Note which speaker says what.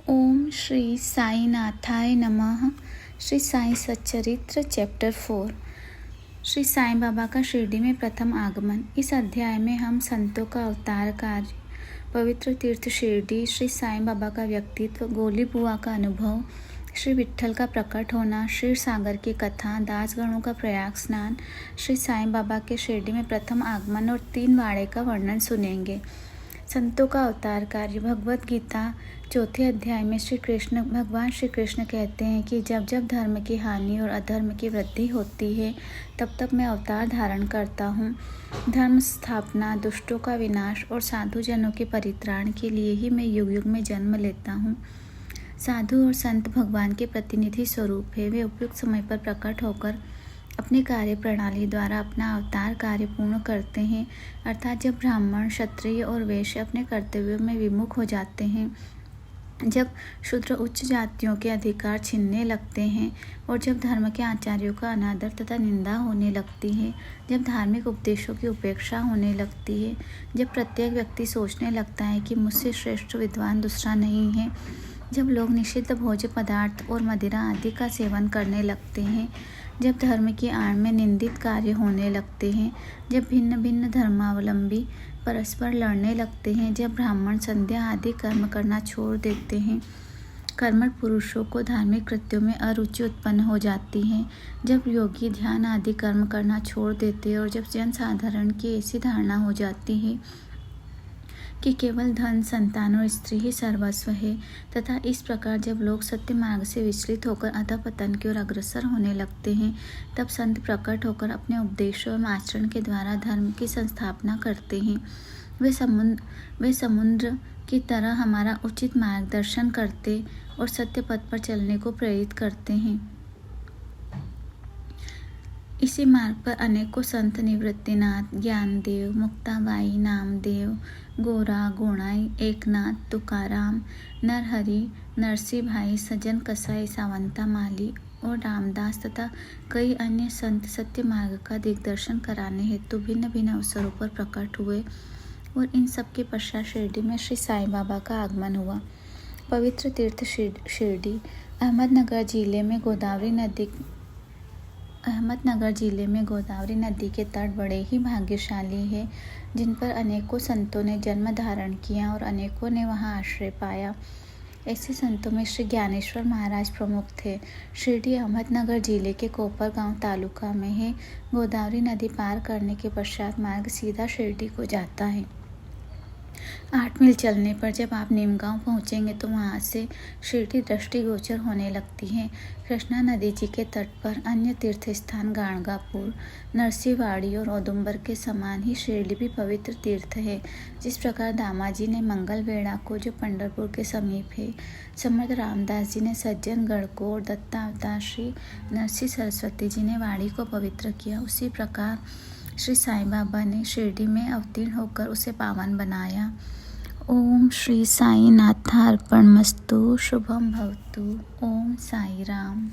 Speaker 1: ओम श्री साईनाथाय नमः। श्री साई सच्चरित्र चैप्टर 4। श्री साईं बाबा का शिरडी में प्रथम आगमन। इस अध्याय में हम संतों का अवतार कार्य, पवित्र तीर्थ शिरडी, श्री साईं बाबा का व्यक्तित्व, गोली बुआ का अनुभव, श्री विट्ठल का प्रकट होना, क्षीर सागर की कथा, दासगणों का प्रयाग स्नान, श्री साईं बाबा के शिरडी में प्रथम आगमन और 3 वाड़े का वर्णन सुनेंगे। संतों का अवतार कार्य। भगवत गीता 4 अध्याय में भगवान श्री कृष्ण कहते हैं कि जब जब धर्म की हानि और अधर्म की वृद्धि होती है तब तब मैं अवतार धारण करता हूँ। धर्म स्थापना, दुष्टों का विनाश और साधुजनों के परित्राण के लिए ही मैं युग युग में जन्म लेता हूँ। साधु और संत भगवान के प्रतिनिधि स्वरूप है। वे उपयुक्त समय पर प्रकट होकर अपनी कार्य प्रणाली द्वारा अपना अवतार कार्य पूर्ण करते हैं। अर्थात जब ब्राह्मण, क्षत्रिय और वैश्य अपने कर्तव्यों में विमुख हो जाते हैं, जब शूद्र उच्च जातियों के अधिकार छीनने लगते हैं और जब धर्म के आचार्यों का अनादर तथा निंदा होने लगती है, जब धार्मिक उपदेशों की उपेक्षा होने लगती है, जब प्रत्येक व्यक्ति सोचने लगता है कि मुझसे श्रेष्ठ विद्वान दूसरा नहीं है, जब लोग निषिद्ध भोज्य पदार्थ और मदिरा आदि का सेवन करने लगते हैं, जब धर्म की आड़ में निंदित कार्य होने लगते हैं, जब भिन्न भिन्न धर्मावलंबी परस्पर लड़ने लगते हैं, जब ब्राह्मण संध्या आदि कर्म करना छोड़ देते हैं, कर्मठ पुरुषों को धार्मिक कृत्यों में अरुचि उत्पन्न हो जाती है, जब योगी ध्यान आदि कर्म करना छोड़ देते हैं और जब जनसाधारण की ऐसी धारणा हो जाती है कि केवल धन, संतान और स्त्री ही सर्वस्व है, तथा इस प्रकार जब लोग सत्य मार्ग से विचलित होकर अधःपतन की ओर अग्रसर होने लगते हैं, तब संत प्रकट होकर अपने उपदेशों एवं आचरण के द्वारा धर्म की संस्थापना करते हैं। वे समुद्र की तरह हमारा उचित मार्गदर्शन करते और सत्य पथ पर चलने को प्रेरित करते हैं। इसी मार्ग पर अनेकों संत, निवृत्तिनाथ, ज्ञानदेव, मुक्ताबाई, नामदेव, गोरा, गोणाई, एकनाथ, तुकाराम, नरहरि, नरसिंह भाई, सज्जन कसाई, सावंता माली और रामदास तथा कई अन्य संत सत्य मार्ग का दिग्दर्शन कराने हेतु भिन्न भिन्न अवसरों पर प्रकट हुए और इन सब के पश्चात शिरडी में श्री साईं बाबा का आगमन हुआ। पवित्र तीर्थ शिरडी अहमदनगर जिले में गोदावरी नदी के तट बड़े ही भाग्यशाली है, जिन पर अनेकों संतों ने जन्म धारण किया और अनेकों ने वहां आश्रय पाया। ऐसे संतों में श्री ज्ञानेश्वर महाराज प्रमुख थे। शिरडी अहमदनगर जिले के कोपरगांव तालुका में है। गोदावरी नदी पार करने के पश्चात मार्ग सीधा शिरडी को जाता है। 8 मील चलने पर जब आप नीमगांव पहुंचेंगे तो वहां से शिरडी दृष्टिगोचर होने लगती है। कृष्णा नदी जी के तट पर अन्य तीर्थ स्थान गाणगापुर, नरसिंहवाड़ी और औदुंबर के समान ही शिरडी भी पवित्र तीर्थ है। जिस प्रकार दामाजी ने मंगलवेढ़ा को, जो पंढरपुर के समीप है, समर्थ रामदास जी ने सज्जनगढ़ को और दत्तावतार श्री नरसिंह सरस्वती जी ने वाड़ी को पवित्र किया, उसी प्रकार श्री साईं बाबा ने शिरडी में अवतीर्ण होकर उसे पावन बनाया। ओम श्री साईनाथार्पणमस्तु। शुभम भवतु। ओम साई राम।